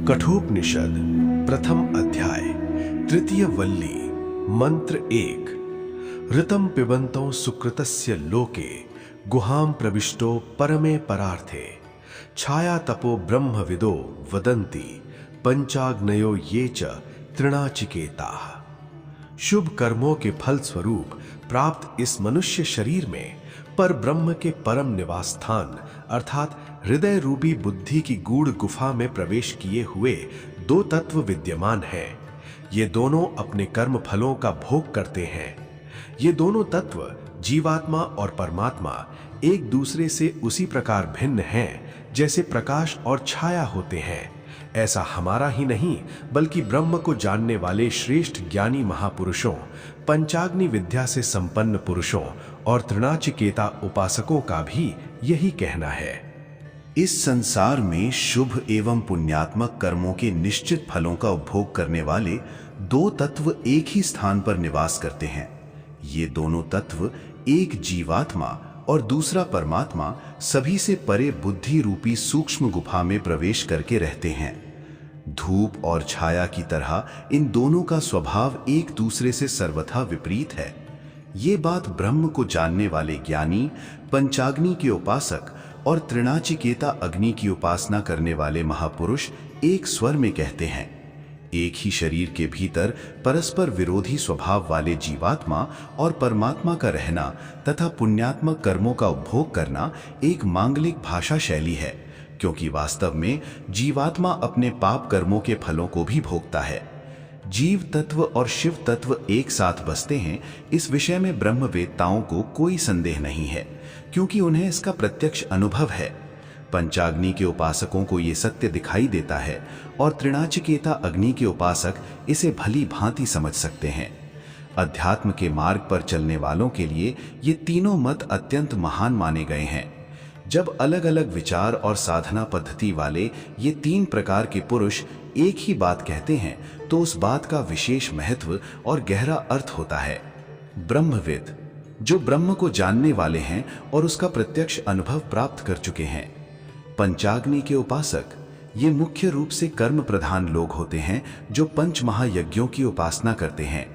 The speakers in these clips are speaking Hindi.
कठोपनिषद प्रथम अध्याय तृतीय वल्ली मंत्र 1। ऋतं पिबन्तौ सुकृतस्य लोके गुहां प्रविष्टो परमे परार्थे छाया तपो ब्रह्मविदो वदन्ति पंचाग्नयो ये च तृणाचिकेताः। शुभ कर्मों के फल स्वरूप प्राप्त इस मनुष्य शरीर में पर ब्रह्म के परम निवास स्थान अर्थात हृदय रूपी बुद्धि की गूढ़ गुफा में प्रवेश किए हुए दो तत्व विद्यमान हैं। ये दोनों अपने कर्म फलों का भोग करते हैं। ये दोनों तत्व जीवात्मा और परमात्मा एक दूसरे से उसी प्रकार भिन्न हैं जैसे प्रकाश और छाया होते हैं। ऐसा हमारा ही नहीं बल्कि ब्रह्म को जानने वाले श्रेष्ठ ज्ञानी महापुरुषों, पंचाग्नि विद्या से संपन्न पुरुषों और तृणाचिकेता उपासकों का भी यही कहना है। इस संसार में शुभ एवं पुण्यात्मक कर्मों के निश्चित फलों का उपभोग करने वाले दो तत्व एक ही स्थान पर निवास करते हैं। ये दोनों तत्व, एक जीवात्मा और दूसरा परमात्मा, सभी से परे बुद्धि रूपी सूक्ष्म गुफा में प्रवेश करके रहते हैं। धूप और छाया की तरह इन दोनों का स्वभाव एक दूसरे से सर्वथा विपरीत है। ये बात ब्रह्म को जानने वाले ज्ञानी, पंचाग्नि के उपासक और तृणाचिकेता अग्नि की उपासना करने वाले महापुरुष एक स्वर में कहते हैं। एक ही शरीर के भीतर परस्पर विरोधी स्वभाव वाले जीवात्मा और परमात्मा का रहना तथा पुण्यात्मक कर्मों का उपभोग करना एक मांगलिक भाषा शैली है, क्योंकि वास्तव में जीवात्मा अपने पाप कर्मों के फलों को भी भोगता है। जीव तत्व और शिव तत्व एक साथ बसते हैं, इस विषय में ब्रह्मवेत्ताओं को कोई संदेह नहीं है, क्योंकि उन्हें इसका प्रत्यक्ष अनुभव है। पंचाग्नि के उपासकों को ये सत्य दिखाई देता है और तृणाचिकेता अग्नि के उपासक इसे भली भांति समझ सकते हैं। अध्यात्म के मार्ग पर चलने वालों के लिए ये तीनों मत अत्यंत महान माने गए हैं। जब अलग अलग विचार और साधना पद्धति वाले ये तीन प्रकार के पुरुष एक ही बात कहते हैं तो उस बात का विशेष महत्व और गहरा अर्थ होता है। ब्रह्मविद, जो ब्रह्म को जानने वाले हैं और उसका प्रत्यक्ष अनुभव प्राप्त कर चुके हैं। पंचाग्नि के उपासक, ये मुख्य रूप से कर्म प्रधान लोग होते हैं जो पंच महायज्ञों की उपासना करते हैं।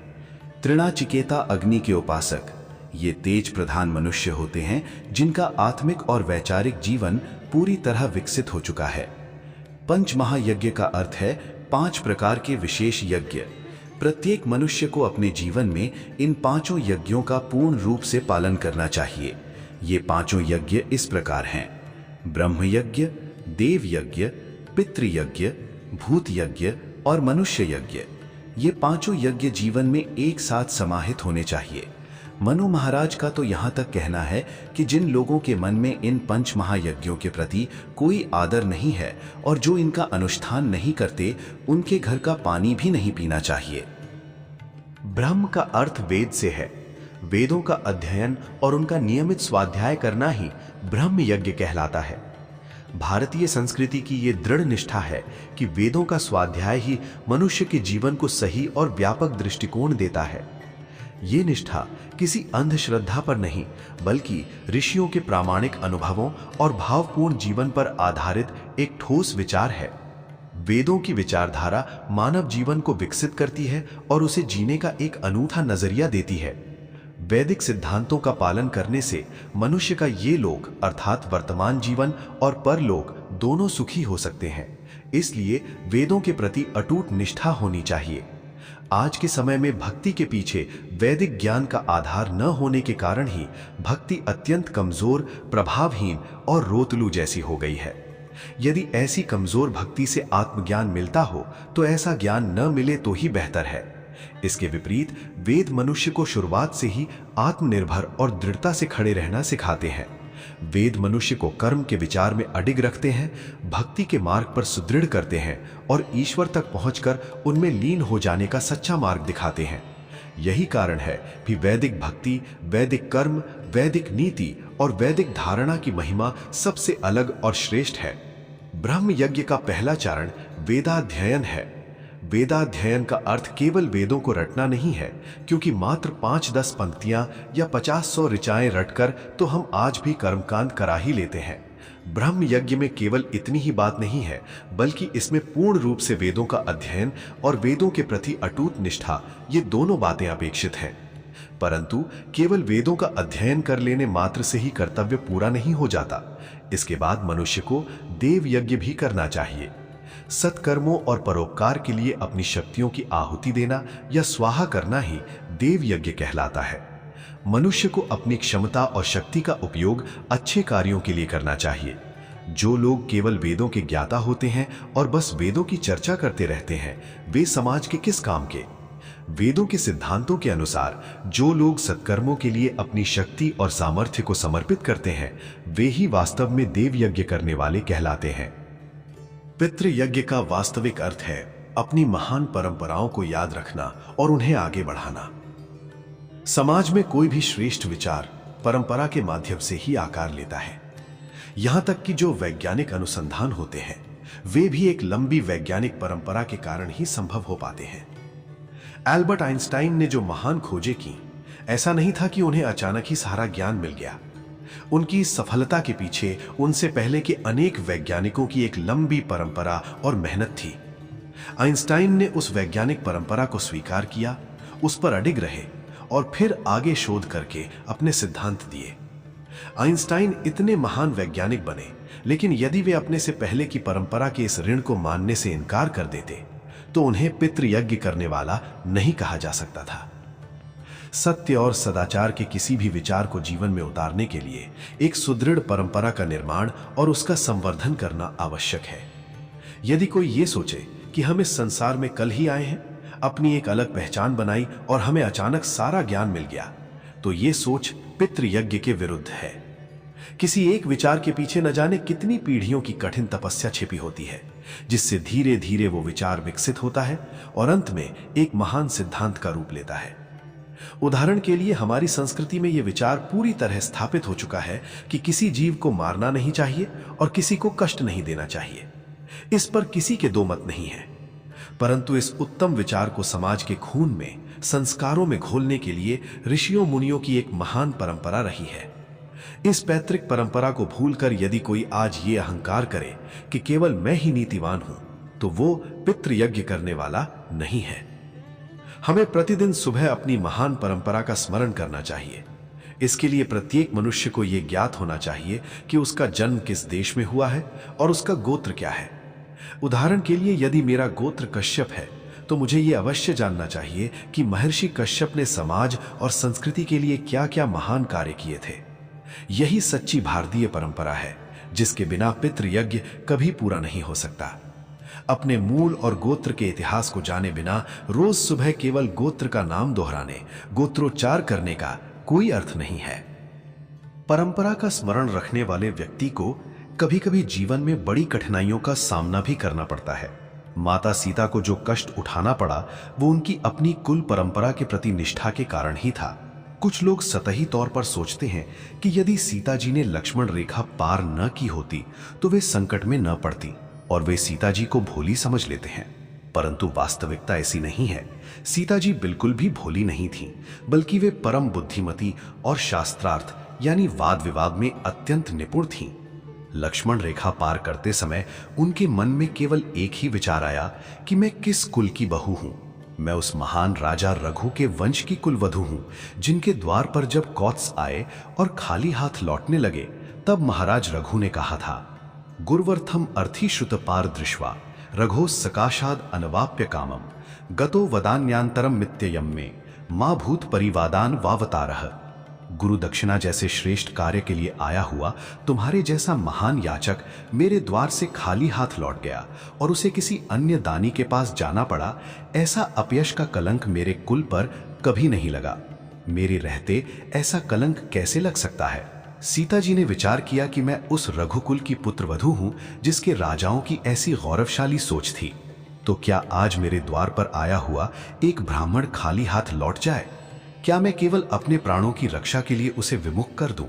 तृणाचिकेता अग्नि के उपासक, ये तेज प्रधान मनुष्य होते हैं जिनका आत्मिक और वैचारिक जीवन पूरी तरह विकसित हो चुका है। पंच महायज्ञ का अर्थ है 5 प्रकार के विशेष यज्ञ। प्रत्येक मनुष्य को अपने जीवन में इन 5 यज्ञों का पूर्ण रूप से पालन करना चाहिए। ये 5 यज्ञ इस प्रकार हैं: ब्रह्म यज्ञ, देव यज्ञ, पितृयज्ञ, भूत यज्ञ और मनुष्य यज्ञ। ये 5 यज्ञ जीवन में एक साथ समाहित होने चाहिए। मनु महाराज का तो यहाँ तक कहना है कि जिन लोगों के मन में इन पंच महायज्ञों के प्रति कोई आदर नहीं है और जो इनका अनुष्ठान नहीं करते, उनके घर का पानी भी नहीं पीना चाहिए। ब्रह्म का अर्थ वेद से है। वेदों का अध्ययन और उनका नियमित स्वाध्याय करना ही ब्रह्म यज्ञ कहलाता है। भारतीय संस्कृति की ये दृढ़ निष्ठा है कि वेदों का स्वाध्याय ही मनुष्य के जीवन को सही और व्यापक दृष्टिकोण देता है। ये निष्ठा किसी अंधश्रद्धा पर नहीं बल्कि ऋषियों के प्रामाणिक अनुभवों और भावपूर्ण जीवन पर आधारित एक ठोस विचार है। वेदों की विचारधारा मानव जीवन को विकसित करती है और उसे जीने का एक अनूठा नजरिया देती है। वैदिक सिद्धांतों का पालन करने से मनुष्य का ये लोक अर्थात वर्तमान जीवन और परलोक दोनों सुखी हो सकते हैं। इसलिए वेदों के प्रति अटूट निष्ठा होनी चाहिए। आज के समय में भक्ति के पीछे वैदिक ज्ञान का आधार न होने के कारण ही भक्ति अत्यंत कमजोर, प्रभावहीन और रोतलू जैसी हो गई है। यदि ऐसी कमजोर भक्ति से आत्मज्ञान मिलता हो तो ऐसा ज्ञान न मिले तो ही बेहतर है। इसके विपरीत वेद मनुष्य को शुरुआत से ही आत्मनिर्भर और दृढ़ता से खड़े रहना सिखाते हैं। वेद मनुष्य को कर्म के विचार में अडिग रखते हैं, भक्ति के मार्ग पर सुदृढ़ करते हैं और ईश्वर तक पहुंचकर उनमें लीन हो जाने का सच्चा मार्ग दिखाते हैं। यही कारण है कि वैदिक भक्ति, वैदिक कर्म, वैदिक नीति और वैदिक धारणा की महिमा सबसे अलग और श्रेष्ठ है। ब्रह्म यज्ञ का पहला चरण वेदाध्ययन है। वेदाध्ययन का अर्थ केवल वेदों को रटना नहीं है, क्योंकि मात्र 5-10 पंक्तियां या 50-100 ऋचाएं रटकर तो हम आज भी कर्मकांड करा ही लेते हैं। ब्रह्म यज्ञ में केवल इतनी ही बात नहीं है, बल्कि इसमें पूर्ण रूप से वेदों का अध्ययन और वेदों के प्रति अटूट निष्ठा, ये दोनों बातें अपेक्षित हैं। परंतु केवल वेदों का अध्ययन कर लेने मात्र से ही कर्तव्य पूरा नहीं हो जाता। इसके बाद मनुष्य को देव यज्ञ भी करना चाहिए। सत्कर्मों और परोपकार के लिए अपनी शक्तियों की आहुति देना या स्वाहा करना ही देव यज्ञ कहलाता है। मनुष्य को अपनी क्षमता और शक्ति का उपयोग अच्छे कार्यों के लिए करना चाहिए। जो लोग केवल वेदों के ज्ञाता होते हैं और बस वेदों की चर्चा करते रहते हैं, वे समाज के किस काम के? वेदों के सिद्धांतों के अनुसार जो लोग सत्कर्मों के लिए अपनी शक्ति और सामर्थ्य को समर्पित करते हैं, वे ही वास्तव में देव यज्ञ करने वाले कहलाते हैं। पितृयज्ञ का वास्तविक अर्थ है अपनी महान परंपराओं को याद रखना और उन्हें आगे बढ़ाना। समाज में कोई भी श्रेष्ठ विचार परंपरा के माध्यम से ही आकार लेता है। यहां तक कि जो वैज्ञानिक अनुसंधान होते हैं, वे भी एक लंबी वैज्ञानिक परंपरा के कारण ही संभव हो पाते हैं। एल्बर्ट आइंस्टाइन ने जो महान खोजें की, ऐसा नहीं था कि उन्हें अचानक ही सारा ज्ञान मिल गया। उनकी इस सफलता के पीछे उनसे पहले के अनेक वैज्ञानिकों की एक लंबी परंपरा और मेहनत थी। आइंस्टाइन ने उस वैज्ञानिक परंपरा को स्वीकार किया, उस पर अडिग रहे और फिर आगे शोध करके अपने सिद्धांत दिए। आइंस्टाइन इतने महान वैज्ञानिक बने, लेकिन यदि वे अपने से पहले की परंपरा के इस ऋण को मानने से इनकार कर देते, तो उन्हें पितृयज्ञ करने वाला नहीं कहा जा सकता था। सत्य और सदाचार के किसी भी विचार को जीवन में उतारने के लिए एक सुदृढ़ परंपरा का निर्माण और उसका संवर्धन करना आवश्यक है। यदि कोई ये सोचे कि हम इस संसार में कल ही आए हैं, अपनी एक अलग पहचान बनाई और हमें अचानक सारा ज्ञान मिल गया, तो ये सोच पितृयज्ञ के विरुद्ध है। किसी एक विचार के पीछे न जाने कितनी पीढ़ियों की कठिन तपस्या छिपी होती है, जिससे धीरे धीरे वो विचार विकसित होता है और अंत में एक महान सिद्धांत का रूप लेता है। उदाहरण के लिए हमारी संस्कृति में यह विचार पूरी तरह स्थापित हो चुका है कि किसी जीव को मारना नहीं चाहिए और किसी को कष्ट नहीं देना चाहिए। इस पर किसी के दो मत नहीं है, परंतु इस उत्तम विचार को समाज के खून में, संस्कारों में घोलने के लिए ऋषियों मुनियों की एक महान परंपरा रही है। इस पैतृक परंपरा को भूलकर यदि कोई आज ये अहंकार करे कि केवल मैं ही नीतिवान हूं, तो वो पितृयज्ञ करने वाला नहीं है। हमें प्रतिदिन सुबह अपनी महान परंपरा का स्मरण करना चाहिए। इसके लिए प्रत्येक मनुष्य को यह ज्ञात होना चाहिए कि उसका जन्म किस देश में हुआ है और उसका गोत्र क्या है। उदाहरण के लिए यदि मेरा गोत्र कश्यप है, तो मुझे यह अवश्य जानना चाहिए कि महर्षि कश्यप ने समाज और संस्कृति के लिए क्या क्या महान कार्य किए थे। यही सच्ची भारतीय परंपरा है, जिसके बिना पितृयज्ञ कभी पूरा नहीं हो सकता। अपने मूल और गोत्र के इतिहास को जाने बिना रोज सुबह केवल गोत्र का नाम दोहराने, गोत्रोच्चार करने का कोई अर्थ नहीं है। परंपरा का स्मरण रखने वाले व्यक्ति को कभी कभी जीवन में बड़ी कठिनाइयों का सामना भी करना पड़ता है। माता सीता को जो कष्ट उठाना पड़ा, वो उनकी अपनी कुल परंपरा के प्रति निष्ठा के कारण ही था। कुछ लोग सतही तौर पर सोचते हैं कि यदि सीता जी ने लक्ष्मण रेखा पार न की होती तो वे संकट में न पड़ती, और वे सीता जी को भोली समझ लेते हैं। परंतु वास्तविकता ऐसी नहीं है। सीता जी बिल्कुल भी भोली नहीं थीं, बल्कि वे परम बुद्धिमती और शास्त्रार्थ यानी वाद विवाद में अत्यंत निपुण थीं। लक्ष्मण रेखा पार करते समय उनके मन में केवल एक ही विचार आया कि मैं किस कुल की बहू हूं। मैं उस महान राजा रघु के वंश की कुलवधू हूं, जिनके द्वार पर जब कौत्स आए और खाली हाथ लौटने लगे, तब महाराज रघु ने कहा था, गुर्वर्थम अर्थी श्रुत पार दृश्वा रघो सकाशाद अनवाप्य कामम गतो वदान्यांतरम मित्ययम में मां भूत परिवादान वावतारह। गुरु दक्षिणा जैसे श्रेष्ठ कार्य के लिए आया हुआ तुम्हारे जैसा महान याचक मेरे द्वार से खाली हाथ लौट गया और उसे किसी अन्य दानी के पास जाना पड़ा, ऐसा अपयश का कलंक मेरे कुल पर कभी नहीं लगा। मेरे रहते ऐसा कलंक कैसे लग सकता है? सीता जी ने विचार किया कि मैं उस रघुकुल की पुत्रवधू हूं जिसके राजाओं की ऐसी गौरवशाली सोच थी। तो क्या आज मेरे द्वार पर आया हुआ एक ब्राह्मण खाली हाथ लौट जाए? क्या मैं केवल अपने प्राणों की रक्षा के लिए उसे विमुख कर दूं?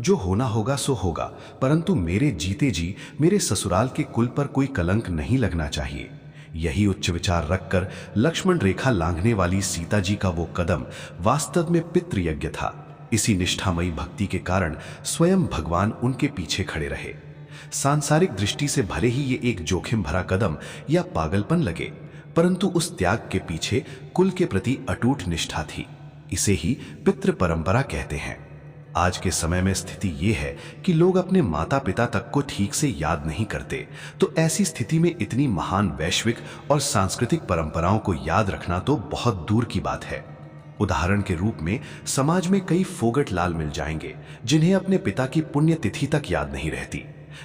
जो होना होगा सो होगा, परंतु मेरे जीते जी मेरे ससुराल के कुल पर कोई कलंक नहीं लगना चाहिए। यही उच्च विचार रखकर लक्ष्मण रेखा लांघने वाली सीता जी का वो कदम वास्तव में पितृयज्ञ था। इसी निष्ठामयी भक्ति के कारण स्वयं भगवान उनके पीछे खड़े रहे। सांसारिक दृष्टि से भले ही ये एक जोखिम भरा कदम या पागलपन लगे, परंतु उस त्याग के पीछे कुल के प्रति अटूट निष्ठा थी। इसे ही पितृ परंपरा कहते हैं। आज के समय में स्थिति ये है कि लोग अपने माता पिता तक को ठीक से याद नहीं करते, तो ऐसी स्थिति में इतनी महान वैश्विक और सांस्कृतिक परंपराओं को याद रखना तो बहुत दूर की बात है। उदाहरण के रूप में समाज में कई फोगट लाल मिल जाएंगे जिन्हें अपने पिता की पुण्यतिथि तक याद नहीं रहती।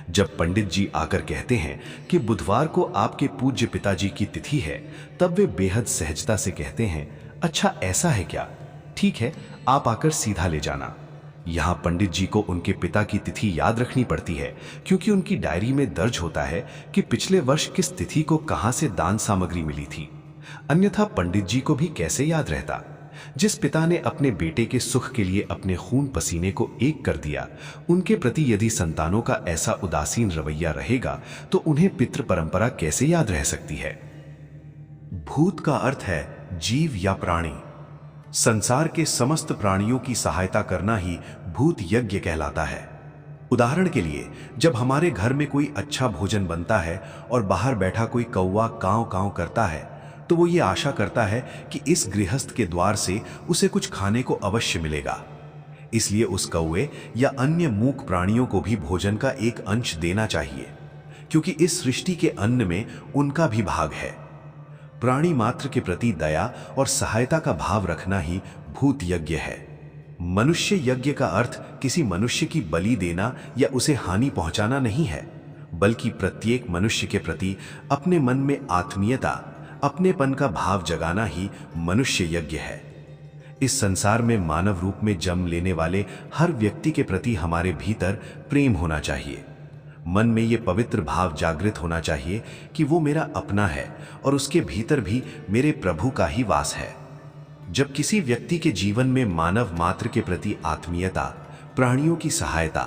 जब पंडित जी आकर कहते हैं कि बुधवार को आपके पूज्य पिताजी की तिथि है, तब वे बेहद सहजता से कहते हैं, अच्छा ऐसा है क्या? ठीक है, आप आकर सीधा ले जाना। यहां पंडित जी को उनके पिता की तिथि याद रखनी पड़ती है, क्योंकि उनकी डायरी में दर्ज होता है कि पिछले वर्ष किस तिथि को कहां से दान सामग्री मिली थी। अन्यथा पंडित जी को भी कैसे याद रहता? जिस पिता ने अपने बेटे के सुख के लिए अपने खून पसीने को एक कर दिया, उनके प्रति यदि संतानों का ऐसा उदासीन रवैया रहेगा तो उन्हें पितृ परंपरा कैसे याद रह सकती है? भूत का अर्थ है जीव या प्राणी। संसार के समस्त प्राणियों की सहायता करना ही भूत यज्ञ कहलाता है। उदाहरण के लिए, जब हमारे घर में कोई अच्छा भोजन बनता है और बाहर बैठा कोई कौवा कांव कांव करता है, तो वो ये आशा करता है कि इस गृहस्थ के द्वार से उसे कुछ खाने को अवश्य मिलेगा। इसलिए उस कौवे या अन्य मूक प्राणियों को भी भोजन का एक अंश देना चाहिए, क्योंकि इस सृष्टि के अन्न में उनका भी भाग है। प्राणी मात्र के प्रति दया और सहायता का भाव रखना ही भूत यज्ञ है। मनुष्य यज्ञ का अर्थ किसी मनुष्य की बलि देना या उसे हानि पहुंचाना नहीं है, बल्कि प्रत्येक मनुष्य के प्रति अपने मन में आत्मीयता, अपनेपन का भाव जगाना ही मनुष्य यज्ञ है। इस संसार में मानव रूप में जन्म लेने वाले हर व्यक्ति के प्रति हमारे भीतर प्रेम होना चाहिए। मन में ये पवित्र भाव जागृत होना चाहिए कि वो मेरा अपना है और उसके भीतर भी मेरे प्रभु का ही वास है। जब किसी व्यक्ति के जीवन में मानव मात्र के प्रति आत्मीयता, प्राणियों की सहायता,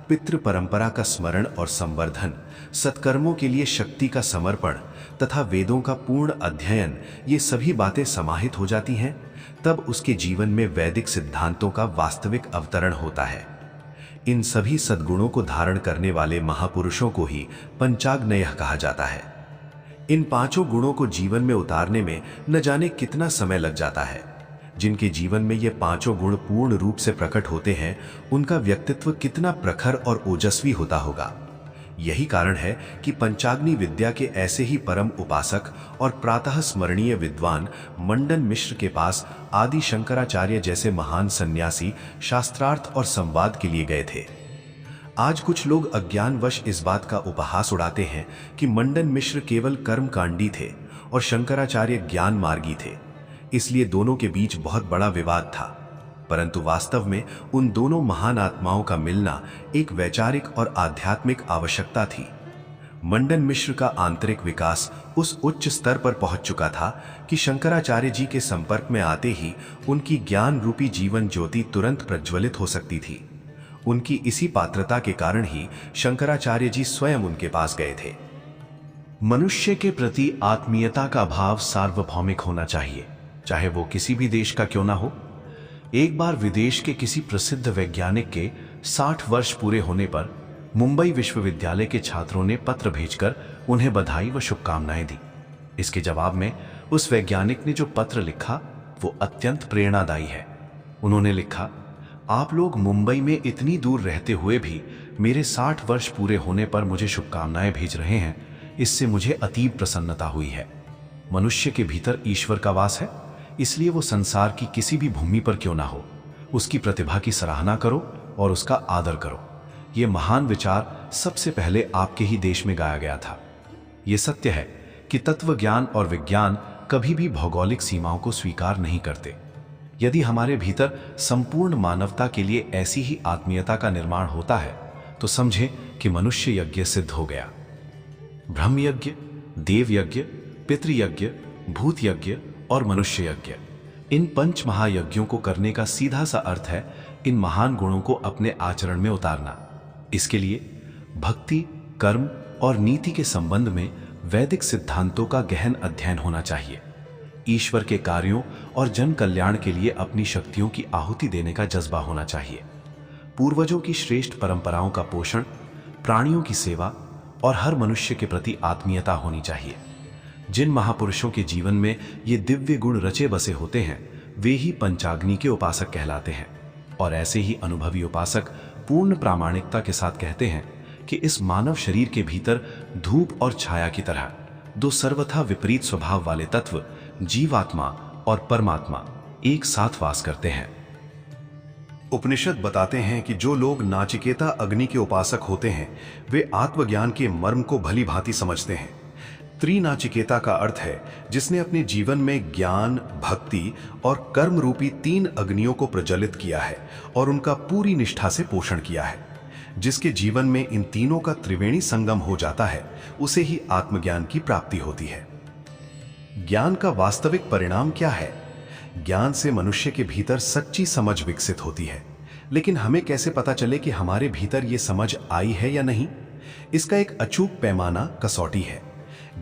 पितृ परंपरा का स्मरण और संवर्धन, सत्कर्मों के लिए शक्ति का समर्पण तथा वेदों का पूर्ण अध्ययन, ये सभी बातें समाहित हो जाती हैं, तब उसके जीवन में वैदिक सिद्धांतों का वास्तविक अवतरण होता है। इन सभी सद्गुणों को धारण करने वाले महापुरुषों को ही पंचाग्नयः कहा जाता है। इन पांचों गुणों को जीवन में उतारने में न जाने कितना समय लग जाता है। जिनके जीवन में ये पांचों गुण पूर्ण रूप से प्रकट होते हैं, उनका व्यक्तित्व कितना प्रखर और ओजस्वी होता होगा। यही कारण है कि पंचाग्नि विद्या के ऐसे ही परम उपासक और प्रातः स्मरणीय विद्वान मंडन मिश्र के पास आदि शंकराचार्य जैसे महान सन्यासी शास्त्रार्थ और संवाद के लिए गए थे। आज कुछ लोग अज्ञानवश इस बात का उपहास उड़ाते हैं कि मंडन मिश्र केवल कर्मकांडी थे और शंकराचार्य ज्ञान मार्गी थे, इसलिए दोनों के बीच बहुत बड़ा विवाद था। परंतु वास्तव में उन दोनों महान आत्माओं का मिलना एक वैचारिक और आध्यात्मिक आवश्यकता थी। मंडन मिश्र का आंतरिक विकास उस उच्च स्तर पर पहुंच चुका था कि शंकराचार्य जी के संपर्क में आते ही उनकी ज्ञान रूपी जीवन ज्योति तुरंत प्रज्वलित हो सकती थी। उनकी इसी पात्रता के कारण ही शंकराचार्य जी स्वयं उनके पास गए थे। मनुष्य के प्रति आत्मीयता का भाव सार्वभौमिक होना चाहिए, चाहे वो किसी भी देश का क्यों ना हो। एक बार विदेश के किसी प्रसिद्ध वैज्ञानिक के 60 वर्ष पूरे होने पर मुंबई विश्वविद्यालय के छात्रों ने पत्र भेजकर उन्हें बधाई व शुभकामनाएं दी। इसके जवाब में उस वैज्ञानिक ने जो पत्र लिखा वो अत्यंत प्रेरणादायी है। उन्होंने लिखा, आप लोग मुंबई में इतनी दूर रहते हुए भी मेरे 60 वर्ष पूरे होने पर मुझे शुभकामनाएं भेज रहे हैं, इससे मुझे अतीब प्रसन्नता हुई है। मनुष्य के भीतर ईश्वर का वास है, इसलिए वो संसार की किसी भी भूमि पर क्यों ना हो, उसकी प्रतिभा की सराहना करो और उसका आदर करो। ये महान विचार सबसे पहले आपके ही देश में गाया गया था। ये सत्य है कि तत्व ज्ञान और विज्ञान कभी भी भौगोलिक सीमाओं को स्वीकार नहीं करते। यदि हमारे भीतर संपूर्ण मानवता के लिए ऐसी ही आत्मीयता का निर्माण होता है, तो समझें कि मनुष्य यज्ञ सिद्ध हो गया। ब्रह्म यज्ञ, देव यज्ञ, पितृयज्ञ, भूत यज्ञ और मनुष्य यज्ञ, इन पंच महायज्ञों को करने का सीधा सा अर्थ है इन महान गुणों को अपने आचरण में उतारना। इसके लिए भक्ति, कर्म और नीति के संबंध में वैदिक सिद्धांतों का गहन अध्ययन होना चाहिए। ईश्वर के कार्यों और जन कल्याण के लिए अपनी शक्तियों की आहुति देने का जज्बा होना चाहिए। पूर्वजों की श्रेष्ठ परंपराओं का पोषण, प्राणियों की सेवा और हर मनुष्य के प्रति आत्मीयता होनी चाहिए। जिन महापुरुषों के जीवन में ये दिव्य गुण रचे बसे होते हैं, वे ही पंचाग्नि के उपासक कहलाते हैं। और ऐसे ही अनुभवी उपासक पूर्ण प्रामाणिकता के साथ कहते हैं कि इस मानव शरीर के भीतर धूप और छाया की तरह दो सर्वथा विपरीत स्वभाव वाले तत्व, जीवात्मा और परमात्मा, एक साथ वास करते हैं। उपनिषद बताते हैं कि जो लोग नाचिकेता अग्नि के उपासक होते हैं, वे आत्मज्ञान के मर्म को भली भांति समझते हैं। त्रिनाचिकेता का अर्थ है जिसने अपने जीवन में ज्ञान, भक्ति और कर्म रूपी 3 अग्नियों को प्रज्वलित किया है और उनका पूरी निष्ठा से पोषण किया है। जिसके जीवन में इन तीनों का त्रिवेणी संगम हो जाता है, उसे ही आत्मज्ञान की प्राप्ति होती है। ज्ञान का वास्तविक परिणाम क्या है? ज्ञान से मनुष्य के भीतर सच्ची समझ विकसित होती है। लेकिन हमें कैसे पता चले कि हमारे भीतर ये समझ आई है या नहीं? इसका एक अचूक पैमाना, कसौटी है।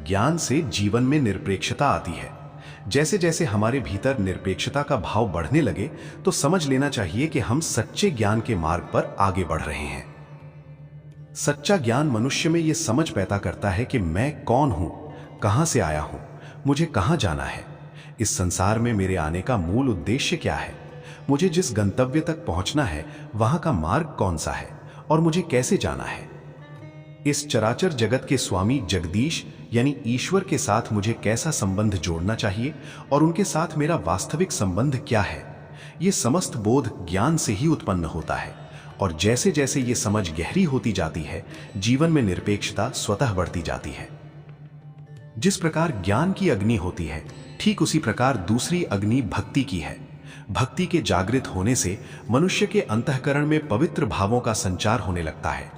ज्ञान से जीवन में निरपेक्षता आती है। जैसे जैसे हमारे भीतर निरपेक्षता का भाव बढ़ने लगे तो समझ लेना चाहिए कि हम सच्चे ज्ञान के मार्ग पर आगे बढ़ रहे हैं। सच्चा ज्ञान मनुष्य में यह समझ पैदा करता है कि मैं कौन हूं, कहां से आया हूं, मुझे कहां जाना है, इस संसार में मेरे आने का मूल उद्देश्य क्या है, मुझे जिस गंतव्य तक पहुंचना है वहां का मार्ग कौन सा है और मुझे कैसे जाना है। इस चराचर जगत के स्वामी जगदीश यानी ईश्वर के साथ मुझे कैसा संबंध जोड़ना चाहिए और उनके साथ मेरा वास्तविक संबंध क्या है, ये समस्त बोध ज्ञान से ही उत्पन्न होता है। और जैसे जैसे ये समझ गहरी होती जाती है, जीवन में निरपेक्षता स्वतः बढ़ती जाती है। जिस प्रकार ज्ञान की अग्नि होती है, ठीक उसी प्रकार दूसरी अग्नि भक्ति की है। भक्ति के जागृत होने से मनुष्य के अंतःकरण में पवित्र भावों का संचार होने लगता है।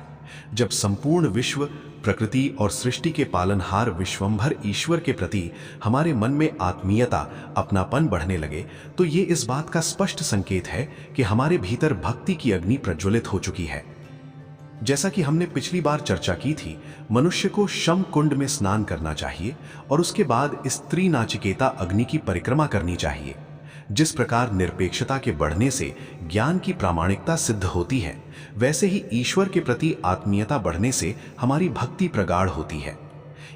जब संपूर्ण विश्व, प्रकृति और सृष्टि के पालनहार विश्वंभर ईश्वर के प्रति हमारे मन में आत्मीयता, अपनापन बढ़ने लगे, तो ये इस बात का स्पष्ट संकेत है कि हमारे भीतर भक्ति की अग्नि प्रज्वलित हो चुकी है। जैसा कि हमने पिछली बार चर्चा की थी, मनुष्य को शम कुंड में स्नान करना चाहिए और उसके बाद इस त्रिनाचिकेता अग्नि की परिक्रमा करनी चाहिए। जिस प्रकार निरपेक्षता के बढ़ने से ज्ञान की प्रामाणिकता सिद्ध होती है, वैसे ही ईश्वर के प्रति आत्मीयता बढ़ने से हमारी भक्ति प्रगाढ़ होती है।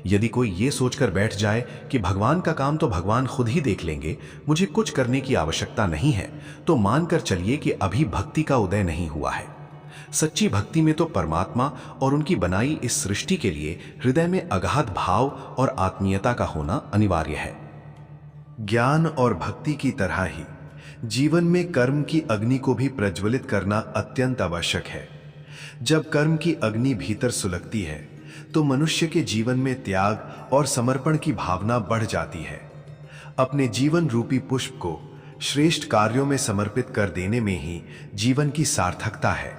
यदि कोई ये सोचकर बैठ जाए कि भगवान का काम तो भगवान खुद ही देख लेंगे, मुझे कुछ करने की आवश्यकता नहीं है, तो मानकर चलिए कि अभी भक्ति का उदय नहीं हुआ है। सच्ची भक्ति में तो परमात्मा और उनकी बनाई इस सृष्टि के लिए हृदय में अगाध भाव और आत्मीयता का होना अनिवार्य है। ज्ञान और भक्ति की तरह ही जीवन में कर्म की अग्नि को भी प्रज्वलित करना अत्यंत आवश्यक है। जब कर्म की अग्नि भीतर सुलगती है तो मनुष्य के जीवन में त्याग और समर्पण की भावना बढ़ जाती है। अपने जीवन रूपी पुष्प को श्रेष्ठ कार्यों में समर्पित कर देने में ही जीवन की सार्थकता है।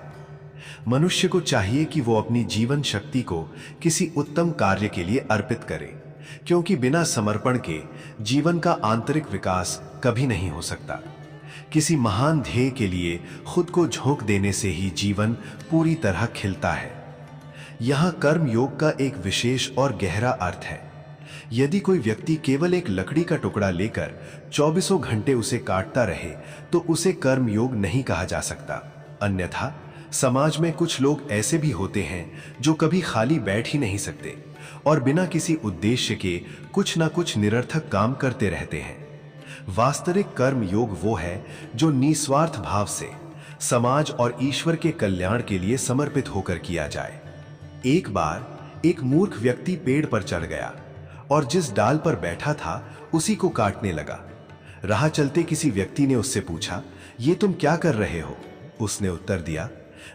मनुष्य को चाहिए कि वो अपनी जीवन शक्ति को किसी उत्तम कार्य के लिए अर्पित करे, क्योंकि बिना समर्पण के जीवन का आंतरिक विकास कभी नहीं हो सकता। किसी महान ध्येय के लिए खुद को झोंक देने से ही जीवन पूरी तरह खिलता है। यहां कर्म योग का एक विशेष और गहरा अर्थ है। यदि कोई व्यक्ति केवल एक लकड़ी का टुकड़ा लेकर 24 घंटे उसे काटता रहे तो उसे कर्म योग नहीं कहा जा सकता। अन्यथा समाज में कुछ लोग ऐसे भी होते हैं जो कभी खाली बैठ ही नहीं सकते और बिना किसी उद्देश्य के कुछ ना कुछ निरर्थक काम करते रहते हैं। वास्तविक कर्म योग वो है जो निस्वार्थ भाव से समाज और ईश्वर के कल्याण के लिए समर्पित होकर किया जाए। एक बार एक मूर्ख व्यक्ति पेड़ पर चढ़ गया और जिस डाल पर बैठा था उसी को काटने लगा। राह चलते किसी व्यक्ति ने उससे पूछा, ये तुम क्या कर रहे हो? उसने उत्तर दिया,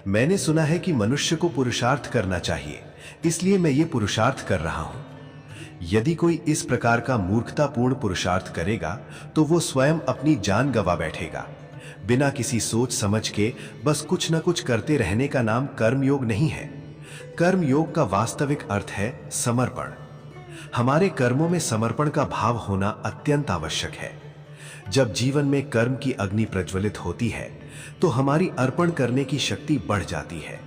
मैंने सुना है कि मनुष्य को पुरुषार्थ करना चाहिए, इसलिए मैं ये पुरुषार्थ कर रहा हूं। यदि कोई इस प्रकार का मूर्खतापूर्ण पुरुषार्थ करेगा तो वो स्वयं अपनी जान गंवा बैठेगा। बिना किसी सोच समझ के बस कुछ न कुछ करते रहने का नाम कर्मयोग नहीं है। कर्मयोग का वास्तविक अर्थ है समर्पण। हमारे कर्मों में समर्पण का भाव होना अत्यंत आवश्यक है। जब जीवन में कर्म की अग्नि प्रज्वलित होती है तो हमारी अर्पण करने की शक्ति बढ़ जाती है।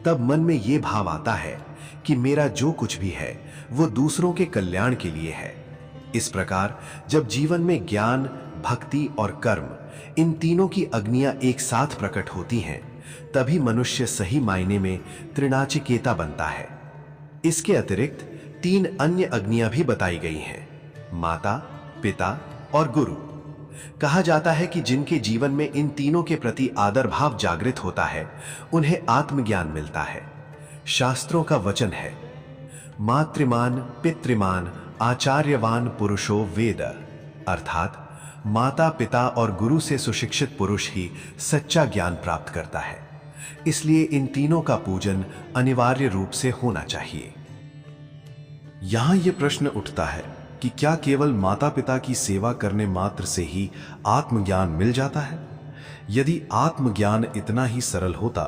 तब मन में यह भाव आता है कि मेरा जो कुछ भी है वो दूसरों के कल्याण के लिए है। इस प्रकार जब जीवन में ज्ञान, भक्ति और कर्म, इन तीनों की अग्नियां एक साथ प्रकट होती हैं तभी मनुष्य सही मायने में त्रिनाचिकेता बनता है। इसके अतिरिक्त 3 अन्य अग्नियां भी बताई गई हैं, माता, पिता और गुरु। कहा जाता है कि जिनके जीवन में इन तीनों के प्रति आदर भाव जागृत होता है, उन्हें आत्मज्ञान मिलता है। शास्त्रों का वचन है, मातृमान पितृमान आचार्यवान पुरुषो वेद, अर्थात माता, पिता और गुरु से सुशिक्षित पुरुष ही सच्चा ज्ञान प्राप्त करता है। इसलिए इन तीनों का पूजन अनिवार्य रूप से होना चाहिए। यहां यह प्रश्न उठता है कि क्या केवल माता पिता की सेवा करने मात्र से ही आत्मज्ञान मिल जाता है? यदि आत्मज्ञान इतना ही सरल होता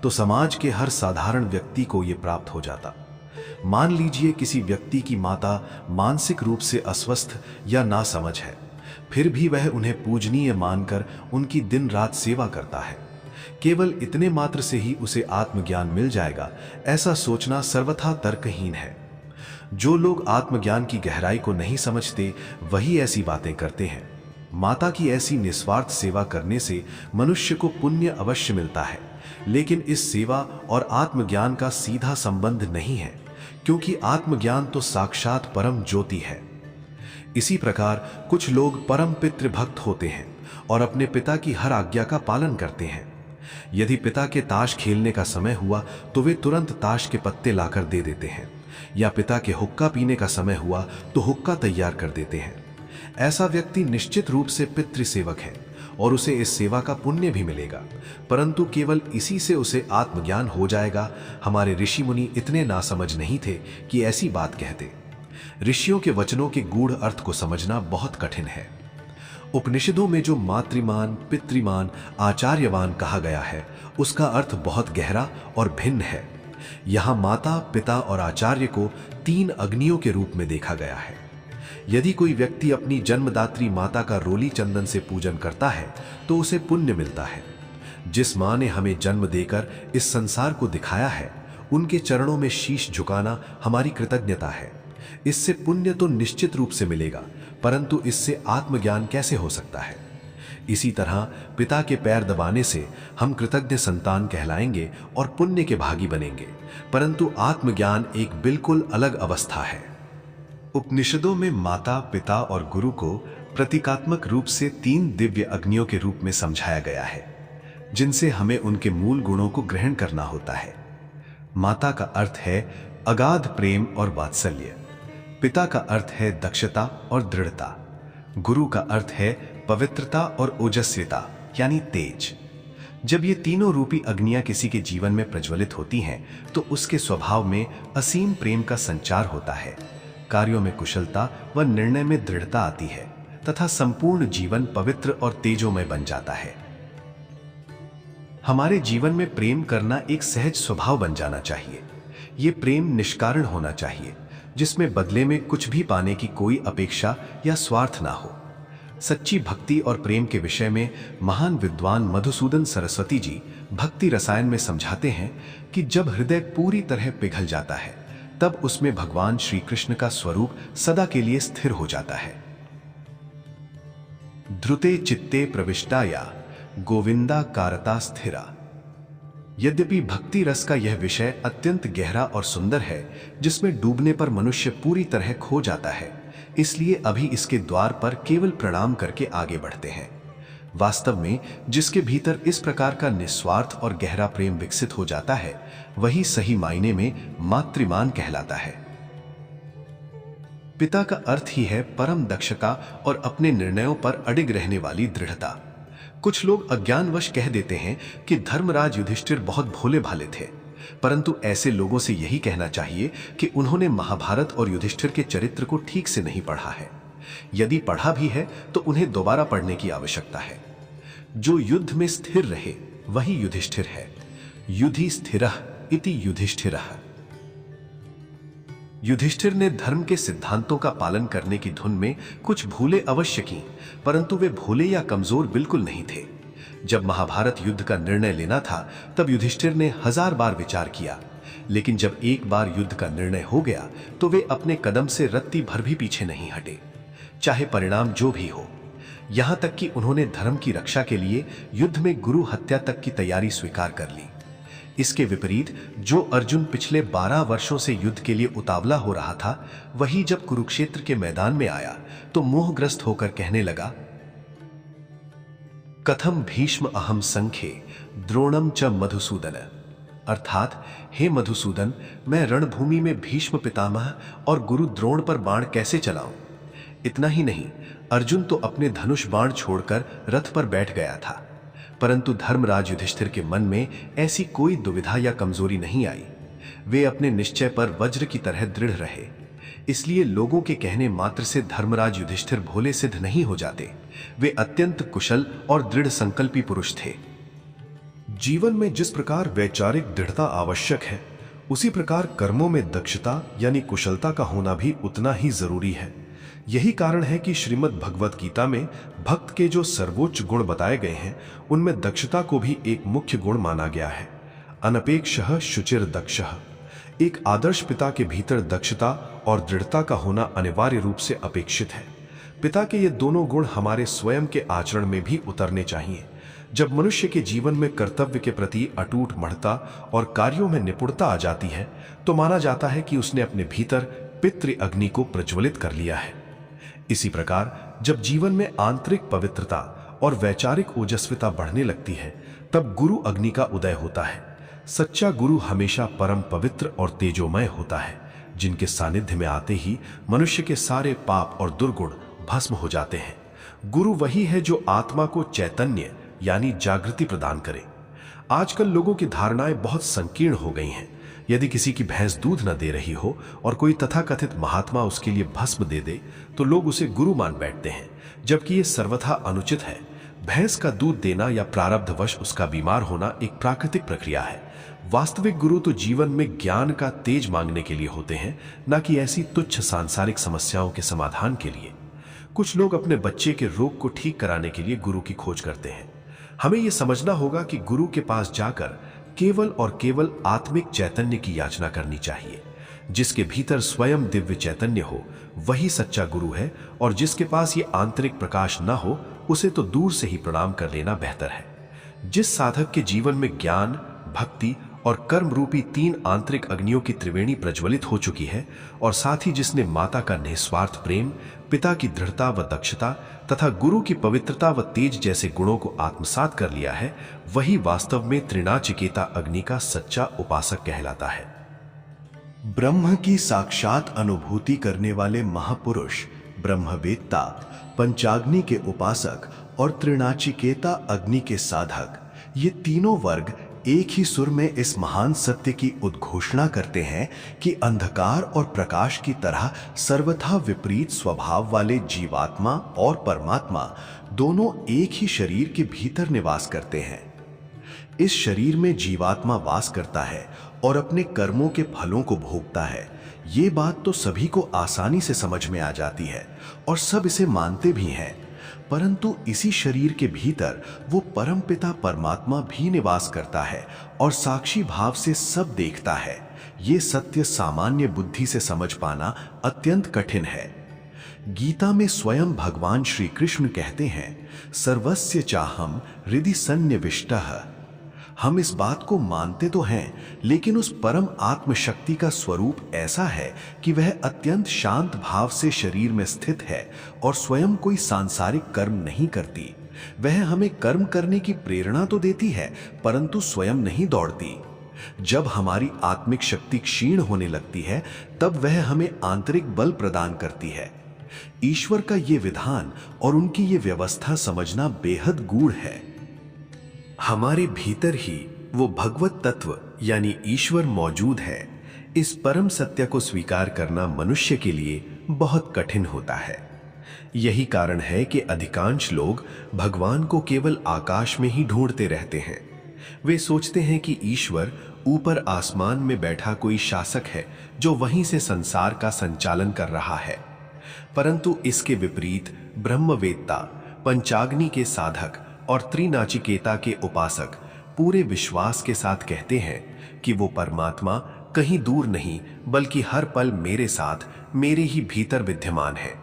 तो समाज के हर साधारण व्यक्ति को यह प्राप्त हो जाता। मान लीजिए किसी व्यक्ति की माता मानसिक रूप से अस्वस्थ या नासमझ है, फिर भी वह उन्हें पूजनीय मानकर उनकी दिन रात सेवा करता है। केवल इतने मात्र से ही उसे आत्मज्ञान मिल जाएगा, ऐसा सोचना सर्वथा तर्कहीन है। जो लोग आत्मज्ञान की गहराई को नहीं समझते, वही ऐसी बातें करते हैं। माता की ऐसी निस्वार्थ सेवा करने से मनुष्य को पुण्य अवश्य मिलता है, लेकिन इस सेवा और आत्मज्ञान का सीधा संबंध नहीं है, क्योंकि आत्मज्ञान तो साक्षात परम ज्योति है। इसी प्रकार कुछ लोग परम पितृ भक्त होते हैं और अपने पिता की हर आज्ञा का पालन करते हैं। यदि पिता के ताश खेलने का समय हुआ तो वे तुरंत ताश के पत्ते लाकर दे देते हैं, या पिता के हुक्का पीने का समय हुआ तो हुक्का तैयार कर देते हैं। ऐसा व्यक्ति निश्चित रूप से पितृ सेवक है और उसे इस सेवा का पुण्य भी मिलेगा, परंतु केवल इसी से उसे आत्मज्ञान हो जाएगा। हमारे ऋषि मुनि इतने नासमझ नहीं थे कि ऐसी बात कहते। ऋषियों के वचनों के गूढ़ अर्थ को समझना बहुत कठिन है। उपनिषदों में जो मातृमान, पितृमान, आचार्यवान कहा गया है, उसका अर्थ बहुत गहरा और भिन्न है। यहां माता, पिता और आचार्य को 3 अग्नियों के रूप में देखा गया है। यदि कोई व्यक्ति अपनी जन्मदात्री माता का रोली चंदन से पूजन करता है तो उसे पुण्य मिलता है। जिस मां ने हमें जन्म देकर इस संसार को दिखाया है, उनके चरणों में शीश झुकाना हमारी कृतज्ञता है। इससे पुण्य तो निश्चित रूप से मिलेगा, परंतु इससे आत्मज्ञान कैसे हो सकता है? इसी तरह पिता के पैर दबाने से हम कृतज्ञ संतान कहलाएंगे और पुण्य के भागी बनेंगे, परंतु आत्मज्ञान एक बिल्कुल अलग अवस्था है। उपनिषदों में माता, पिता और गुरु को प्रतीकात्मक रूप से 3 दिव्य अग्नियों के रूप में समझाया गया है, जिनसे हमें उनके मूल गुणों को ग्रहण करना होता है। माता का अर्थ है अगाध प्रेम और वात्सल्य, पिता का अर्थ है दक्षता और दृढ़ता, गुरु का अर्थ है पवित्रता और ओजस्विता यानी तेज। जब ये तीनों रूपी अग्नियां किसी के जीवन में प्रज्वलित होती हैं तो उसके स्वभाव में असीम प्रेम का संचार होता है, कार्यों में कुशलता व निर्णय में दृढ़ता आती है तथा संपूर्ण जीवन पवित्र और तेजोमय बन जाता है। हमारे जीवन में प्रेम करना एक सहज स्वभाव बन जाना चाहिए। ये प्रेम निष्कारण होना चाहिए, जिसमें बदले में कुछ भी पाने की कोई अपेक्षा या स्वार्थ ना हो। सच्ची भक्ति और प्रेम के विषय में महान विद्वान मधुसूदन सरस्वती जी भक्ति रसायन में समझाते हैं कि जब हृदय पूरी तरह पिघल जाता है, तब उसमें भगवान श्री कृष्ण का स्वरूप सदा के लिए स्थिर हो जाता है। ध्रुते चित्ते प्रविष्टाया गोविंदा कारता स्थिरा। यद्यपि भक्ति रस का यह विषय अत्यंत गहरा और सुंदर है, जिसमें डूबने पर मनुष्य पूरी तरह खो जाता है, इसलिए अभी इसके द्वार पर केवल प्रणाम करके आगे बढ़ते हैं। वास्तव में जिसके भीतर इस प्रकार का निस्वार्थ और गहरा प्रेम विकसित हो जाता है, वही सही मायने में मातृमान कहलाता है। पिता का अर्थ ही है परम दक्षता और अपने निर्णयों पर अडिग रहने वाली दृढ़ता। कुछ लोग अज्ञानवश कह देते हैं कि धर्मराज युधिष्ठिर बहुत भोले भाले थे, परंतु ऐसे लोगों से यही कहना चाहिए कि उन्होंने महाभारत और युधिष्ठिर के चरित्र को ठीक से नहीं पढ़ा है। यदि पढ़ा भी है तो उन्हें दोबारा पढ़ने की आवश्यकता है। जो युद्ध में स्थिर रहे वही युधिष्ठिर है। युधि स्थिरः इति युधिष्ठिरः। युधिष्ठिर ने धर्म के सिद्धांतों का पालन करने की धुन में कुछ भूले अवश्य की, परंतु वे भूले या कमजोर बिल्कुल नहीं थे। जब महाभारत युद्ध का निर्णय लेना था, तब युधिष्ठिर ने 1000 बार विचार किया, लेकिन जब एक बार युद्ध का निर्णय हो गया तो वे अपने कदम से रत्ती भर भी पीछे नहीं हटे, चाहे परिणाम जो भी हो। यहां तक कि उन्होंने धर्म की रक्षा के लिए युद्ध में गुरु हत्या तक की तैयारी स्वीकार कर ली। इसके विपरीत जो अर्जुन पिछले 12 वर्षों से युद्ध के लिए उतावला हो रहा था, वही जब कुरुक्षेत्र के मैदान में आया तो मोहग्रस्त होकर कहने लगा, कथम भीष्म अहम संख्ये द्रोणम च मधुसूदन। अर्थात, हे मधुसूदन, मैं रणभूमि में भीष्म पितामह और गुरु द्रोण पर बाण कैसे चलाऊं। इतना ही नहीं, अर्जुन तो अपने धनुष बाण छोड़कर रथ पर बैठ गया था, परंतु धर्मराज युधिष्ठिर के मन में ऐसी कोई दुविधा या कमजोरी नहीं आई। वे अपने निश्चय पर वज्र की तरह दृढ़ रहे। इसलिए लोगों के कहने मात्र से धर्मराज युधिष्ठिर भोले सिद्ध नहीं हो जाते। वे अत्यंत कुशल और दृढ़ संकल्पी पुरुष थे। जीवन में जिस प्रकार वैचारिक दृढ़ता आवश्यक है, उसी प्रकार कर्मों में दक्षता यानी कुशलता का होना भी उतना ही जरूरी है। यही कारण है कि श्रीमद् भगवत गीता में भक्त के जो सर्वोच्च गुण बताए गए हैं, उनमें दक्षता को भी एक मुख्य गुण माना गया है। अनपेक्षः शुचिर दक्षः। एक आदर्श पिता के भीतर दक्षता और दृढ़ता का होना अनिवार्य रूप से अपेक्षित है। पिता के ये दोनों गुण हमारे स्वयं के आचरण में भी उतरने चाहिए। जब मनुष्य के जीवन में कर्तव्य के प्रति अटूट मणता और कार्यों में निपुणता आ जाती है, तो माना जाता है कि उसने अपने भीतर पितृ अग्नि को प्रज्वलित कर लिया है। इसी प्रकार जब जीवन में आंतरिक पवित्रता और वैचारिक ओजस्विता बढ़ने लगती है, तब गुरु अग्नि का उदय होता है। सच्चा गुरु हमेशा परम पवित्र और तेजोमय होता है, जिनके सानिध्य में आते ही मनुष्य के सारे पाप और दुर्गुण भस्म हो जाते हैं। गुरु वही है जो आत्मा को चैतन्य यानी जागृति प्रदान करे। आजकल लोगों की धारणाएं बहुत संकीर्ण हो गई हैं। यदि किसी की भैंस दूध न दे रही हो और कोई तथाकथित महात्मा उसके लिए भस्म दे दे, तो लोग उसे गुरु मान बैठते हैं, जबकि यह सर्वथा अनुचित है। भैंस का दूध देना या प्रारब्धवश उसका बीमार होना एक प्राकृतिक प्रक्रिया है। वास्तविक गुरु तो जीवन में ज्ञान का तेज मांगने के लिए होते हैं, न कि ऐसी तुच्छ सांसारिक समस्याओं के समाधान के लिए। कुछ लोग अपने बच्चे के रोग को ठीक कराने के लिए गुरु की खोज करते हैं। हमें यह समझना होगा कि गुरु के पास जाकर केवल और केवल आत्मिक चैतन्य की याचना करनी चाहिए। जिसके भीतर स्वयं दिव्य चैतन्य हो, वही सच्चा गुरु है, और जिसके पास ये आंतरिक प्रकाश न हो, उसे तो दूर से ही प्रणाम कर लेना बेहतर है। जिस साधक के जीवन में ज्ञान, भक्ति और कर्म रूपी 3 आंतरिक अग्नियों की त्रिवेणी प्रज्वलित हो चुकी है, और साथ ही जिसने माता का निस्वार्थ प्रेम, पिता की दृढ़ता व दक्षता तथा गुरु की पवित्रता व तेज जैसे गुणों को आत्मसात कर लिया है, वही वास्तव में त्रिनाचिकेता अग्नि का सच्चा उपासक कहलाता है। ब्रह्म की साक्षात अनुभूति करने वाले महापुरुष, ब्रह्मवेत्ता, पंचाग्नि के उपासक और त्रिनाचिकेता अग्नि के साधक, ये तीनों वर्ग एक ही सुर में इस महान सत्य की उद्घोषणा करते हैं कि अंधकार और प्रकाश की तरह सर्वथा विपरीत स्वभाव वाले जीवात्मा और परमात्मा दोनों एक ही शरीर के भीतर निवास करते हैं। इस शरीर में जीवात्मा वास करता है और अपने कर्मों के फलों को भोगता है। ये बात तो सभी को आसानी से समझ में आ जाती है और सब इसे मानते भी हैं। परंतु इसी शरीर के भीतर वो परमपिता परमात्मा भी निवास करता है और साक्षी भाव से सब देखता है। ये सत्य सामान्य बुद्धि से समझ पाना अत्यंत कठिन है। गीता में स्वयं भगवान श्री कृष्ण कहते हैं, सर्वस्य चाहम हृदि सन्निविष्टः। हम इस बात को मानते तो हैं, लेकिन उस परम आत्म शक्ति का स्वरूप ऐसा है कि वह अत्यंत शांत भाव से शरीर में स्थित है और स्वयं कोई सांसारिक कर्म नहीं करती। वह हमें कर्म करने की प्रेरणा तो देती है, परंतु स्वयं नहीं दौड़ती। जब हमारी आत्मिक शक्ति क्षीण होने लगती है, तब वह हमें आंतरिक बल प्रदान करती है। ईश्वर का ये विधान और उनकी ये व्यवस्था समझना बेहद गूढ़ है। हमारे भीतर ही वो भगवत तत्व यानी ईश्वर मौजूद है। इस परम सत्य को स्वीकार करना मनुष्य के लिए बहुत कठिन होता है। यही कारण है कि अधिकांश लोग भगवान को केवल आकाश में ही ढूंढते रहते हैं। वे सोचते हैं कि ईश्वर ऊपर आसमान में बैठा कोई शासक है जो वहीं से संसार का संचालन कर रहा है। परंतु इसके विपरीत ब्रह्मवेत्ता, पंचाग्नि के साधक और त्रिनाचिकेता के उपासक पूरे विश्वास के साथ कहते हैं कि वो परमात्मा कहीं दूर नहीं, बल्कि हर पल मेरे साथ, मेरे ही भीतर विद्यमान है।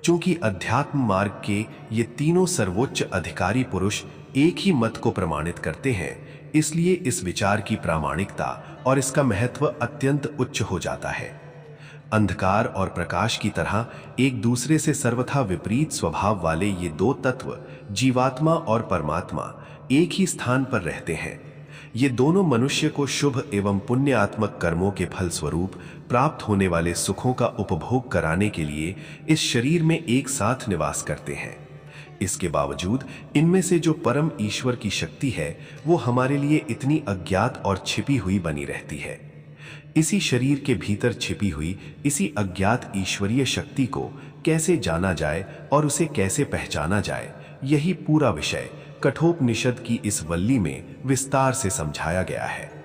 चूंकि अध्यात्म मार्ग के ये तीनों सर्वोच्च अधिकारी पुरुष एक ही मत को प्रमाणित करते हैं, इसलिए इस विचार की प्रामाणिकता और इसका महत्व अत्यंत उच्च हो जाता है। अंधकार और प्रकाश की तरह एक दूसरे से सर्वथा विपरीत स्वभाव वाले ये दो तत्व, जीवात्मा और परमात्मा, एक ही स्थान पर रहते हैं। ये दोनों मनुष्य को शुभ एवं पुण्यात्मक कर्मों के फलस्वरूप प्राप्त होने वाले सुखों का उपभोग कराने के लिए इस शरीर में एक साथ निवास करते हैं। इसके बावजूद इनमें से जो परम ईश्वर की शक्ति है, वो हमारे लिए इतनी अज्ञात और छिपी हुई बनी रहती है। इसी शरीर के भीतर छिपी हुई इसी अज्ञात ईश्वरीय शक्ति को कैसे जाना जाए और उसे कैसे पहचाना जाए, यही पूरा विषय कठोपनिषद की इस वल्ली में विस्तार से समझाया गया है।